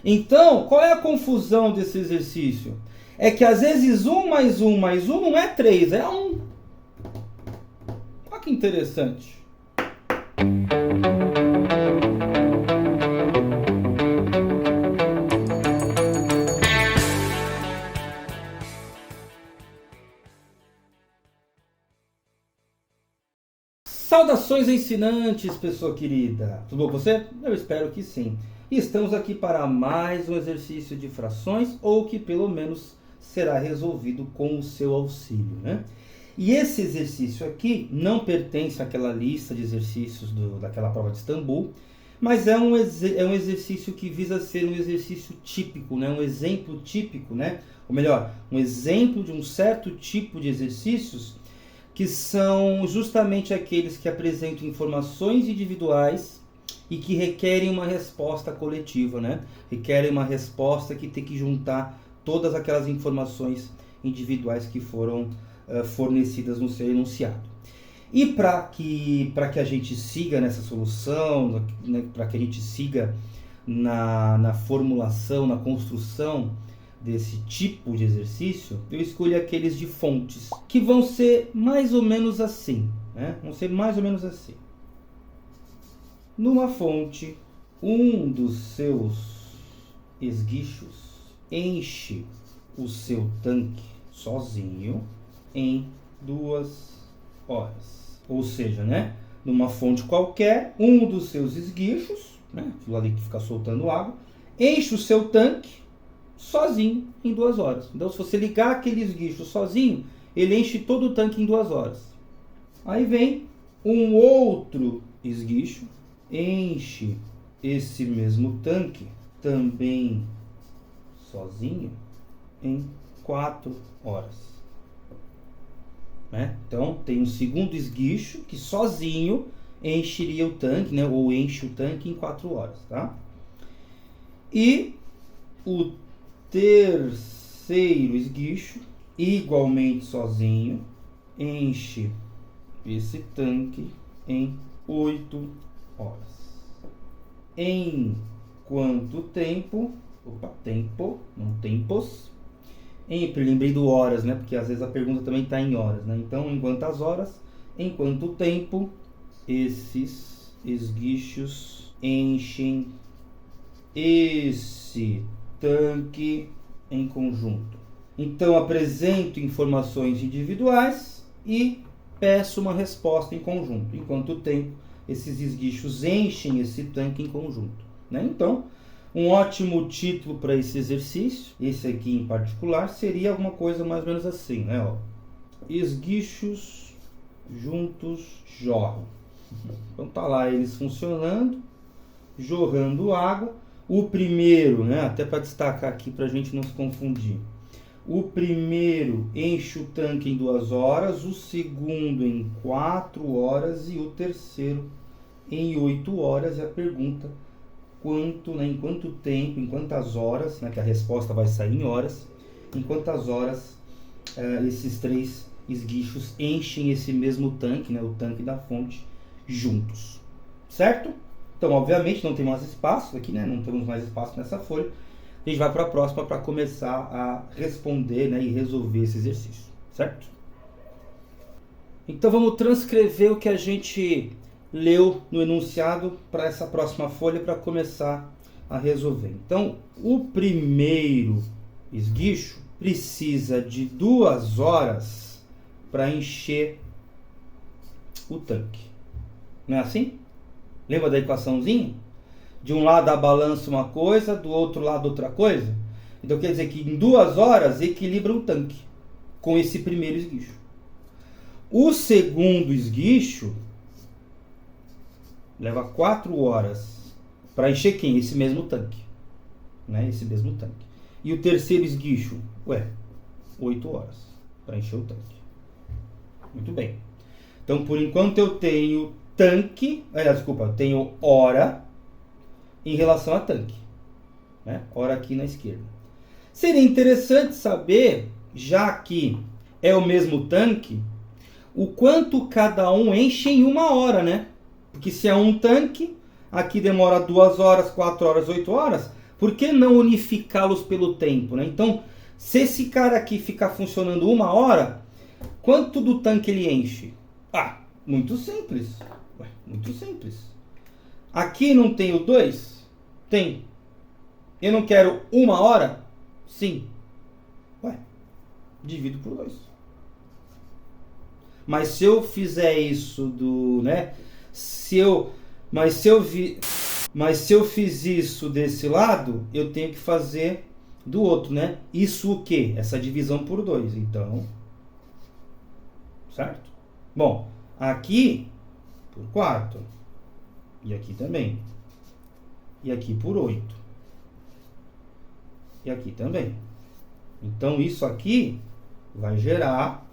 Então, qual é a confusão desse exercício? É que às vezes 1 mais 1 mais 1 não é 3, é 1. Olha que interessante. Saudações ensinantes, pessoa querida! Tudo bom com você? Eu espero que sim. E estamos aqui para mais um exercício de frações, ou que pelo menos será resolvido com o seu auxílio, né? E esse exercício aqui não pertence àquela lista de exercícios daquela prova de Istambul, mas é um exercício que visa ser um exercício típico, né? Um exemplo típico, né? Ou melhor, um exemplo de um certo tipo de exercícios que são justamente aqueles que apresentam informações individuais e que requerem uma resposta coletiva, né? Requerem uma resposta que tem que juntar todas aquelas informações individuais que foram fornecidas no seu enunciado. E para que a gente siga nessa solução, né, para que a gente siga na formulação, na construção desse tipo de exercício, eu escolhi aqueles de fontes, que vão ser mais ou menos assim, né? Vão ser mais ou menos assim. Numa fonte, um dos seus esguichos enche o seu tanque sozinho em 2 horas. Ou seja, né? Numa fonte qualquer, um dos seus esguichos, né? Aquilo ali que fica soltando água, enche o seu tanque sozinho em 2 horas. Então, se você ligar aquele esguicho sozinho, ele enche todo o tanque em 2 horas. Aí vem um outro esguicho, enche esse mesmo tanque também sozinho em 4 horas. Né? Então, tem um segundo esguicho que sozinho encheria o tanque, né? Ou enche o tanque em 4 horas. Tá? E o terceiro esguicho, igualmente sozinho, enche esse tanque em 8 horas. Em quanto tempo? Tempo, não tempos. Lembrei do horas, né? Porque às vezes a pergunta também está em horas, né? Então, em quantas horas? Em quanto tempo esses esguichos enchem esse tanque em conjunto? Então, apresento informações individuais e peço uma resposta em conjunto. Em quanto tempo esses esguichos enchem esse tanque em conjunto, né? Então, um ótimo título para esse exercício, esse aqui em particular, seria alguma coisa mais ou menos assim, né? Ó, esguichos juntos jorram. Então tá lá eles funcionando, jorrando água. O primeiro, né, até para destacar aqui para a gente não se confundir. O primeiro enche o tanque em 2 horas, o segundo em 4 horas e o terceiro em 8 horas. E a pergunta, em quanto tempo, em quantas horas, né, que a resposta vai sair em horas, em quantas horas esses 3 esguichos enchem esse mesmo tanque, né, o tanque da fonte, juntos. Certo? Então, obviamente, não tem mais espaço aqui, né? Não temos mais espaço nessa folha. A gente vai para a próxima para começar a responder, né, e resolver esse exercício, certo? Então, vamos transcrever o que a gente leu no enunciado para essa próxima folha para começar a resolver. Então, o primeiro esguicho precisa de 2 horas para encher o tanque. Não é assim? Lembra da equaçãozinha? De um lado a balança uma coisa, do outro lado outra coisa. Então quer dizer que em 2 horas equilibra o tanque com esse primeiro esguicho. O segundo esguicho leva 4 horas para encher quem? Esse mesmo tanque. Né? Esse mesmo tanque. E o terceiro esguicho? 8 horas para encher o tanque. Muito bem. Então por enquanto eu tenho eu tenho hora em relação a tanque, né? Hora aqui na esquerda. Seria interessante saber, já que é o mesmo tanque, o quanto cada um enche em 1 hora, né? Porque se é um tanque, aqui demora 2 horas, 4 horas, 8 horas, Por que não unificá-los pelo tempo, né? Então, se esse cara aqui ficar funcionando 1 hora, quanto do tanque ele enche? Ah, muito simples. Ué, muito simples. Aqui não tem o 2? Tem. Eu não quero 1 hora? Sim. Ué, divido por 2. Mas se eu fizer isso mas se eu fiz isso desse lado, eu tenho que fazer do outro, né? Isso o quê? Essa divisão por 2. Então, certo? Bom, aqui por 4. E aqui também. E aqui por 8. E aqui também. Então, isso aqui vai gerar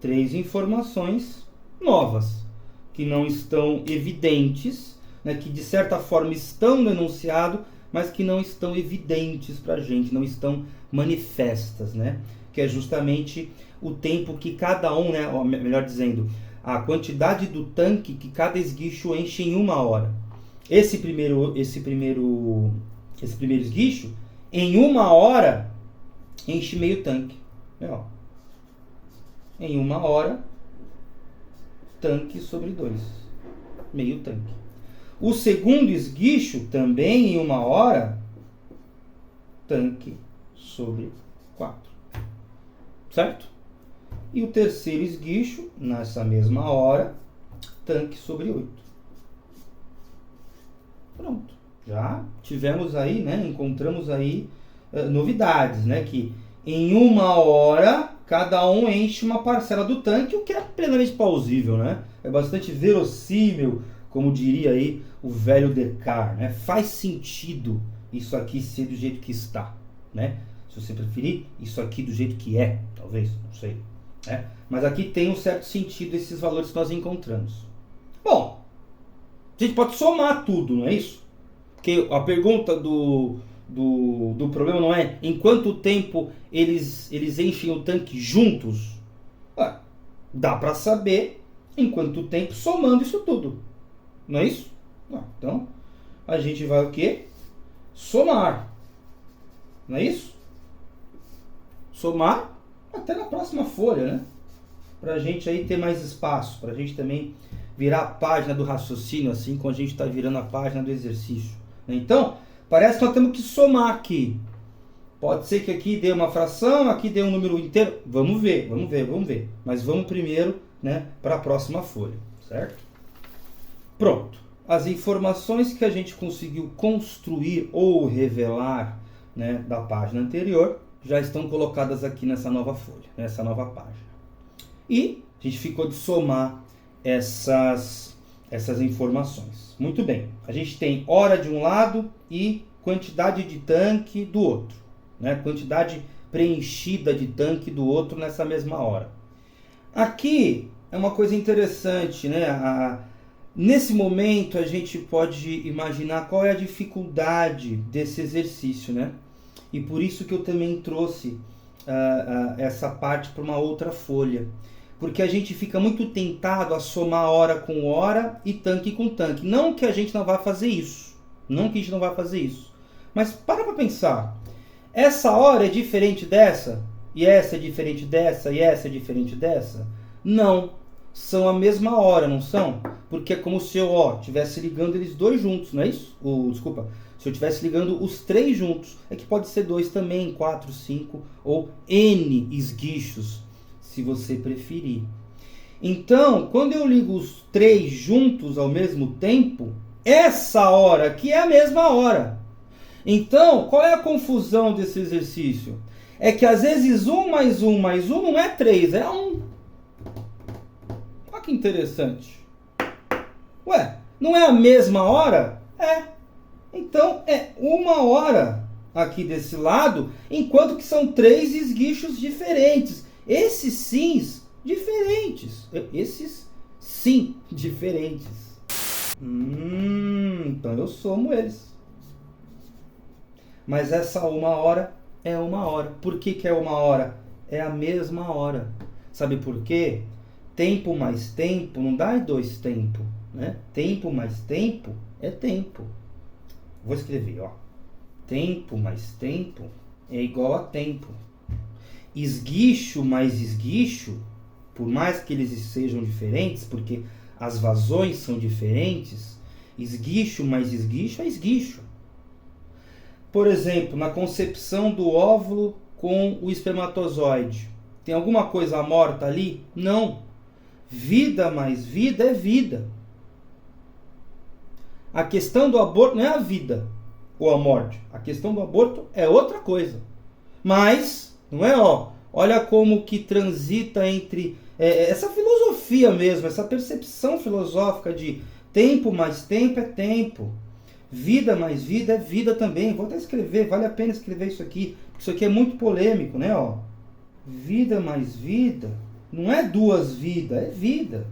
3 informações novas, que não estão evidentes, né, que de certa forma estão no enunciado, mas que não estão evidentes para a gente, não estão manifestas, né? Que é justamente o tempo que cada um, né, ou melhor dizendo, a quantidade do tanque que cada esguicho enche em 1 hora. Esse primeiro esguicho, em 1 hora, enche meio tanque. Ó. Em 1 hora, tanque sobre 2. Meio tanque. O segundo esguicho, também em 1 hora, tanque sobre 4. Certo? E o terceiro esguicho, nessa mesma hora, tanque sobre 8. Pronto. Já tivemos aí, né? Encontramos aí novidades, né? Que em 1 hora, cada um enche uma parcela do tanque, o que é plenamente plausível, né? É bastante verossímil, como diria aí o velho Descartes, né? Faz sentido isso aqui ser do jeito que está, né? Se você preferir, isso aqui do jeito que é, talvez, não sei. Né? Mas aqui tem um certo sentido esses valores que nós encontramos. Bom, a gente pode somar tudo, não é isso? Porque a pergunta do problema não é em quanto tempo eles enchem o tanque juntos. Dá para saber em quanto tempo somando isso tudo. Não é isso? Então, a gente vai o quê? Somar. Não é isso? Somar até na próxima folha, né? Para a gente aí ter mais espaço, para a gente também virar a página do raciocínio, assim como a gente está virando a página do exercício. Então, parece que nós temos que somar aqui. Pode ser que aqui dê uma fração, aqui dê um número inteiro. Vamos ver. Mas vamos primeiro, né, para a próxima folha, certo? Pronto. As informações que a gente conseguiu construir ou revelar, né, da página anterior já estão colocadas aqui nessa nova folha, nessa nova página. E a gente ficou de somar essas informações. Muito bem. A gente tem hora de um lado e quantidade de tanque do outro, né? Quantidade preenchida de tanque do outro nessa mesma hora. Aqui é uma coisa interessante, né? Nesse momento a gente pode imaginar qual é a dificuldade desse exercício, né? E por isso que eu também trouxe essa parte para uma outra folha. Porque a gente fica muito tentado a somar hora com hora e tanque com tanque. Não que a gente não vá fazer isso. Mas para pensar. Essa hora é diferente dessa? E essa é diferente dessa? E essa é diferente dessa? Não. São a mesma hora, não são? Porque é como se eu estivesse ligando eles dois juntos, não é isso? Se eu estivesse ligando os 3 juntos. É que pode ser 2 também, 4, 5 ou N esguichos, se você preferir. Então, quando eu ligo os 3 juntos ao mesmo tempo, essa hora aqui é a mesma hora. Então, qual é a confusão desse exercício? É que às vezes 1 mais 1 mais 1 não é 3, é 1. Olha que interessante. Ué, não é a mesma hora? É. Então, é 1 hora aqui desse lado, enquanto que são 3 esguichos diferentes. Esses sims diferentes. Então eu somo eles. Mas essa 1 hora é 1 hora. Por que é 1 hora? É a mesma hora. Sabe por quê? Tempo mais tempo não dá 2 tempos, né? Tempo mais tempo é tempo. Vou escrever, tempo mais tempo é igual a tempo. Esguicho mais esguicho, por mais que eles sejam diferentes, porque as vazões são diferentes, esguicho mais esguicho é esguicho. Por exemplo, na concepção do óvulo com o espermatozoide, tem alguma coisa morta ali? Não. Vida mais vida é vida. A questão do aborto não é a vida ou a morte. A questão do aborto é outra coisa. Mas, não é, olha como que transita entre essa filosofia mesmo, essa percepção filosófica de tempo mais tempo é tempo. Vida mais vida é vida também. Vou até escrever, vale a pena escrever isso aqui. Isso aqui é muito polêmico, né? Vida mais vida não é duas vidas, é vida.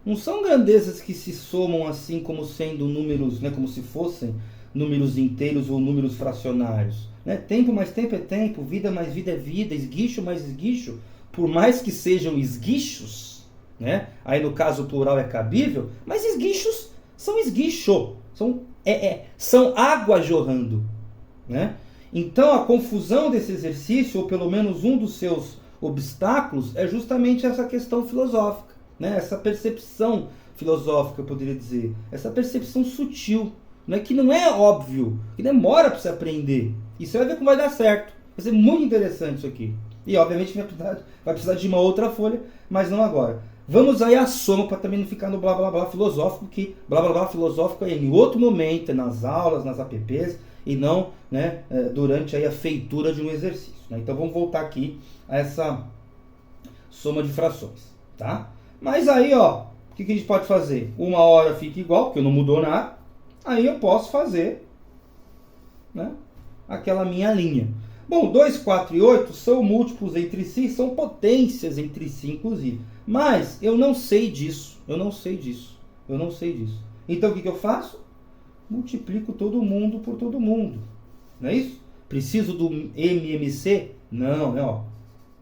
Não são grandezas que se somam assim como sendo números, né? Como se fossem números inteiros ou números fracionários. Né? Tempo mais tempo é tempo, vida mais vida é vida, esguicho mais esguicho, por mais que sejam esguichos, né? Aí no caso o plural é cabível, mas esguichos são esguicho, são água jorrando, né? Então a confusão desse exercício, ou pelo menos um dos seus obstáculos, é justamente essa questão filosófica, né? Essa percepção filosófica, eu poderia dizer, essa percepção sutil, né? Que não é óbvio, que demora para você aprender. E você vai ver como vai dar certo. Vai ser muito interessante isso aqui. E obviamente vai precisar de uma outra folha, mas não agora. Vamos aí à soma para também não ficar no blá blá blá filosófico, que blá blá blá filosófico é em outro momento, é nas aulas, nas apps, e não, né, durante aí a feitura de um exercício. Né? Então vamos voltar aqui a essa soma de frações. Tá? Mas aí, o que a gente pode fazer? Uma hora fica igual, porque não mudou nada. Aí eu posso fazer, né, aquela minha linha. Bom, 2, 4 e 8 são múltiplos entre si, são potências entre si, inclusive. Mas eu não sei disso. Então o que eu faço? Multiplico todo mundo por todo mundo. Não é isso? Preciso do MMC? Não, né?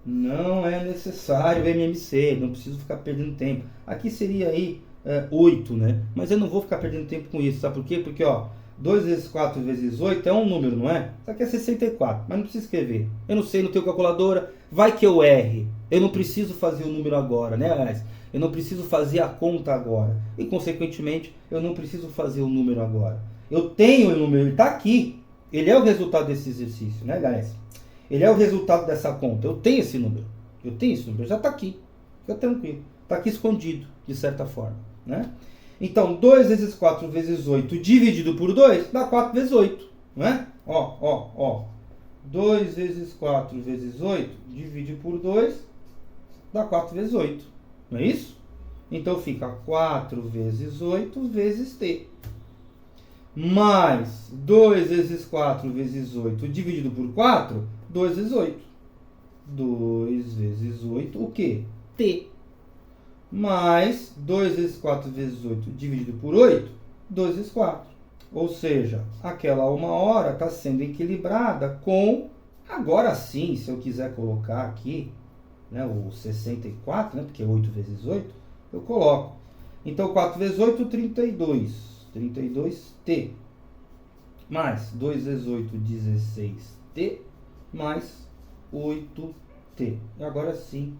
Não é necessário o MMC, não preciso ficar perdendo tempo. Aqui seria aí 8, né? Mas eu não vou ficar perdendo tempo com isso. Sabe por quê? Porque 2 vezes 4 vezes 8 é um número, não é? Isso aqui é 64, mas não precisa escrever. Eu não sei, não tenho calculadora. Vai que eu erre. Eu não preciso fazer o número agora, né? Aliás, eu não preciso fazer a conta agora. E, consequentemente, eu não preciso fazer o número agora. Eu tenho o número, ele está aqui. Ele é o resultado desse exercício, né, guys? Ele é o resultado dessa conta. Eu tenho esse número. Já está aqui. Fica tranquilo. Está aqui escondido, de certa forma, né? Então, 2 vezes 4 vezes 8 dividido por 2 dá 4 vezes 8, não é? 2 vezes 4 vezes 8 divide por 2 dá 4 vezes 8, não é isso? Então fica 4 vezes 8 vezes t. Mais 2 vezes 4 vezes 8 dividido por 4, 2 vezes 8. 2 vezes 8, o quê? T. Mais 2 vezes 4 vezes 8 dividido por 8, 2 vezes 4. Ou seja, aquela uma hora está sendo equilibrada com, agora sim, se eu quiser colocar aqui, né, o 64, né, porque 8 vezes 8, eu coloco. Então 4 vezes 8, 32. 32t. Mais 2 vezes 8, 16t. Mais 8t. E agora sim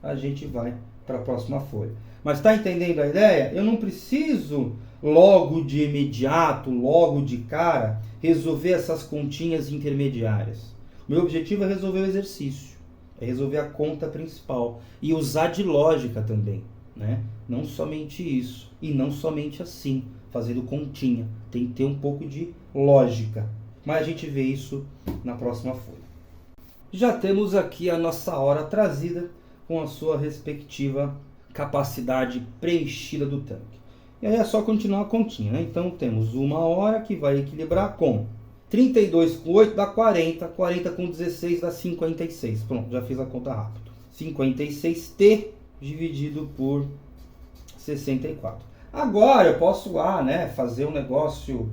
a gente vai para a próxima folha. Mas está entendendo a ideia? Eu não preciso logo de imediato, logo de cara, resolver essas continhas intermediárias. O meu objetivo é resolver o exercício, é resolver a conta principal e usar de lógica também, né? Não somente isso e não somente assim, fazendo continha. Tem que ter um pouco de lógica. Mas a gente vê isso na próxima folha. Já temos aqui a nossa hora trazida com a sua respectiva capacidade preenchida do tanque. E aí é só continuar a continha, né? Então temos uma hora que vai equilibrar com 32 com 8 dá 40, 40 com 16 dá 56. Pronto, já fiz a conta rápido. 56t dividido por 64. Agora eu posso lá, né, fazer um negócio,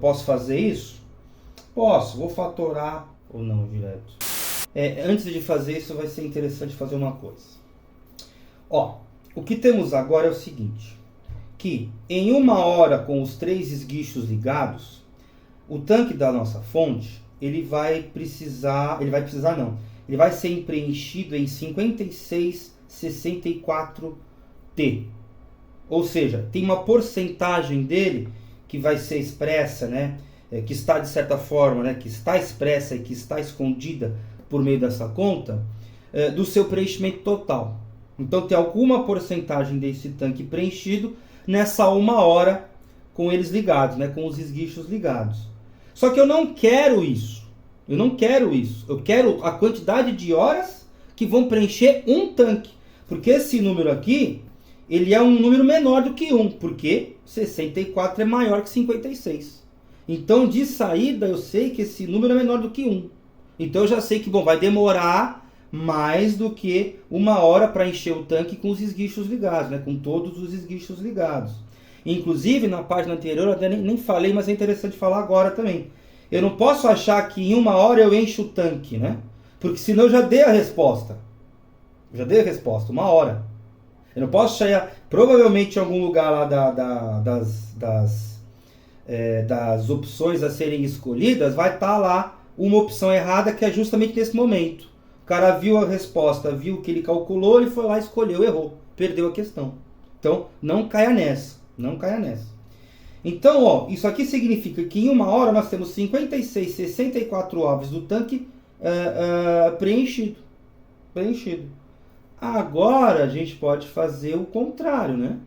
posso fazer isso? Posso, vou fatorar ou não direto. Antes de fazer isso, vai ser interessante fazer uma coisa. O que temos agora é o seguinte, que em uma hora com os 3 esguichos ligados, O tanque da nossa fonte, ele vai ser preenchido em 56,64T. Ou seja, tem uma porcentagem dele que vai ser expressa, né? Que está de certa forma, né? Que está expressa e que está escondida por meio dessa conta, do seu preenchimento total. Então tem alguma porcentagem desse tanque preenchido nessa 1 hora com eles ligados, né? Com os esguichos ligados. Só que eu não quero isso. Eu quero a quantidade de horas que vão preencher um tanque. Porque esse número aqui, ele é um número menor do que 1. Porque 64 é maior que 56. Então, de saída, eu sei que esse número é menor do que 1. Então, eu já sei que vai demorar mais do que 1 hora para encher o tanque com os esguichos ligados, né? Com todos os esguichos ligados. Inclusive, na página anterior, eu até nem falei, mas é interessante falar agora também. Eu não posso achar que em 1 hora eu encho o tanque, né? Porque senão eu já dei a resposta. 1 hora. Eu não posso achar, provavelmente em algum lugar lá das opções a serem escolhidas, vai estar lá uma opção errada que é justamente nesse momento. O cara viu a resposta, viu o que ele calculou, ele foi lá, escolheu, errou, perdeu a questão. Então, não caia nessa. Então, isso aqui significa que em 1 hora nós temos 56,64 ovos do tanque preenchido. Agora a gente pode fazer o contrário, né?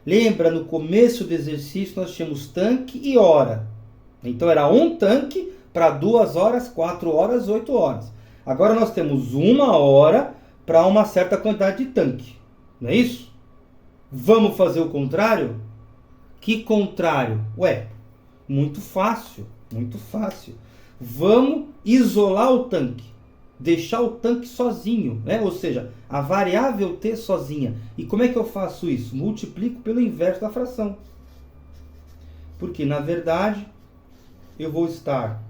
Lembra, no começo do exercício nós tínhamos tanque e hora. Então era um tanque para 2 horas, 4 horas, 8 horas. Agora nós temos 1 hora para uma certa quantidade de tanque. Não é isso? Vamos fazer o contrário? Que contrário? Muito fácil. Vamos isolar o tanque. Deixar o tanque sozinho, né? Ou seja, a variável t sozinha. E como é que eu faço isso? Multiplico pelo inverso da fração. Porque, na verdade, eu vou estar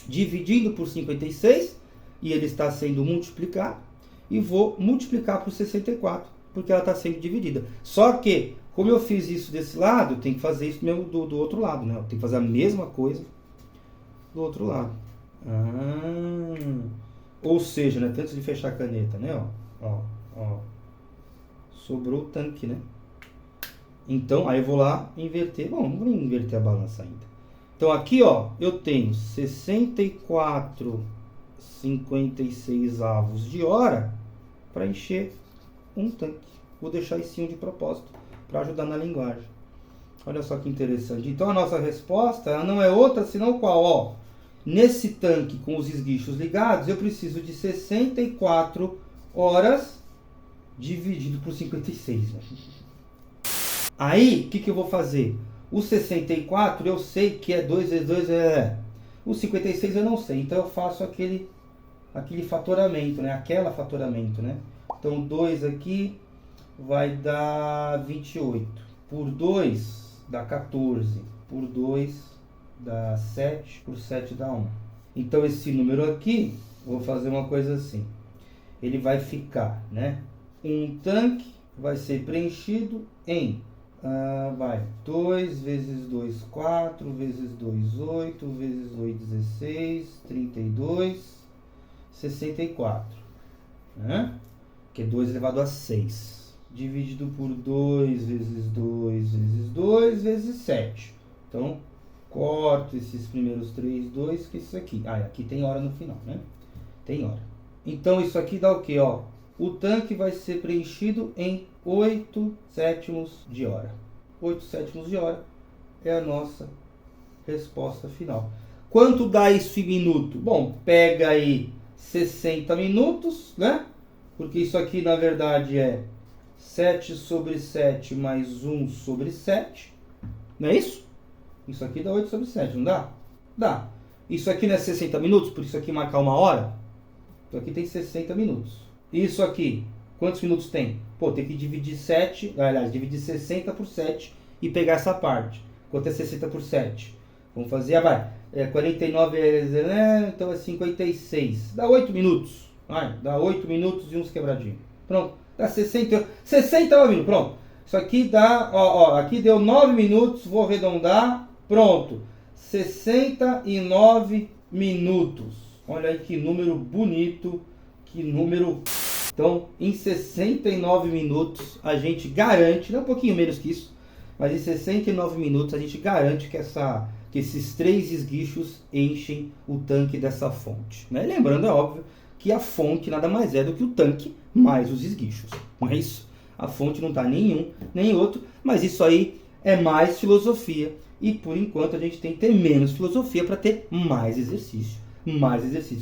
dividindo por 56, e ele está sendo multiplicado, e vou multiplicar por 64, porque ela está sendo dividida. Só que, como eu fiz isso desse lado, eu tenho que fazer isso mesmo do outro lado, né? Eu tenho que fazer a mesma coisa do outro lado. Ou seja, né, antes de fechar a caneta, né, sobrou o tanque, né? Então, aí eu vou lá inverter. Bom, não vou inverter a balança ainda. Então, aqui, eu tenho 64,56 avos de hora para encher um tanque. Vou deixar esse 1 de propósito para ajudar na linguagem. Olha só que interessante. Então, a nossa resposta ela não é outra senão qual? Nesse tanque com os esguichos ligados, eu preciso de 64 horas dividido por 56. Né? Aí, o que eu vou fazer? O 64 eu sei que é 2 vezes 2 O 56 eu não sei, então eu faço aquele fatoramento, né? Aquela fatoramento, né? Então 2 aqui vai dar 28. Por 2 dá 14. Por 2 dá 7, por 7 dá 1. Então esse número aqui, vou fazer uma coisa assim. Ele vai ficar, né? Um tanque vai ser preenchido em 2 vezes 2, 4, vezes 2, 8, vezes 8, 16, 32, 64. Né? Que é 2 elevado a 6. Dividido por 2 vezes 2, vezes 2, vezes 7. Então, corto esses primeiros 3, 2, que isso aqui. Aqui tem hora no final, né? Tem hora. Então, isso aqui dá o quê? O tanque vai ser preenchido em 8 sétimos de hora. 8 sétimos de hora é a nossa resposta final. Quanto dá isso em minuto? Bom, pega aí 60 minutos, né? Porque isso aqui, na verdade, é 7 sobre 7 mais 1 sobre 7. Não é isso? Isso aqui dá 8 sobre 7, não dá? Dá. Isso aqui não é 60 minutos, por isso aqui marcar 1 hora? Isso aqui tem 60 minutos. Isso aqui, quantos minutos tem? Tem que dividir 7, aliás, dividir 60 por 7 e pegar essa parte. Quanto é 60 por 7? Vamos fazer, 49, então é 56. Dá 8 minutos. Dá 8 minutos e uns quebradinhos. Pronto, dá 69 minutos, pronto. Isso aqui dá, aqui deu 9 minutos, vou arredondar. Pronto, 69 minutos. Olha aí que número bonito, que número... Então, em 69 minutos, a gente garante, não um pouquinho menos que isso, mas em 69 minutos a gente garante que esses 3 esguichos enchem o tanque dessa fonte. Né? Lembrando, é óbvio, que a fonte nada mais é do que o tanque mais os esguichos. Não é isso? A fonte não está nem em um, nem em outro, mas isso aí é mais filosofia. E por enquanto a gente tem que ter menos filosofia para ter mais exercício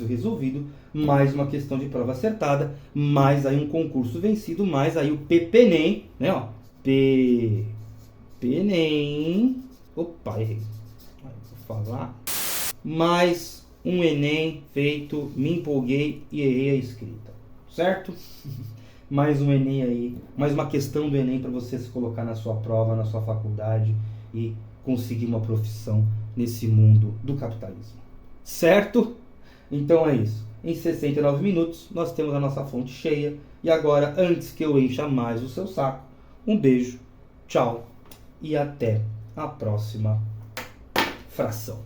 resolvido, mais uma questão de prova acertada, mais aí um concurso vencido, mais aí o PPNEM, né, ó, PPNEM, opa, errei, vou falar, mais um Enem feito, me empolguei e errei a escrita, certo? Mais um Enem aí, mais uma questão do Enem para você se colocar na sua prova, na sua faculdade e conseguir uma profissão nesse mundo do capitalismo. Certo? Então é isso. Em 69 minutos nós temos a nossa fonte cheia. E agora, antes que eu encha mais o seu saco, um beijo, tchau e até a próxima fração.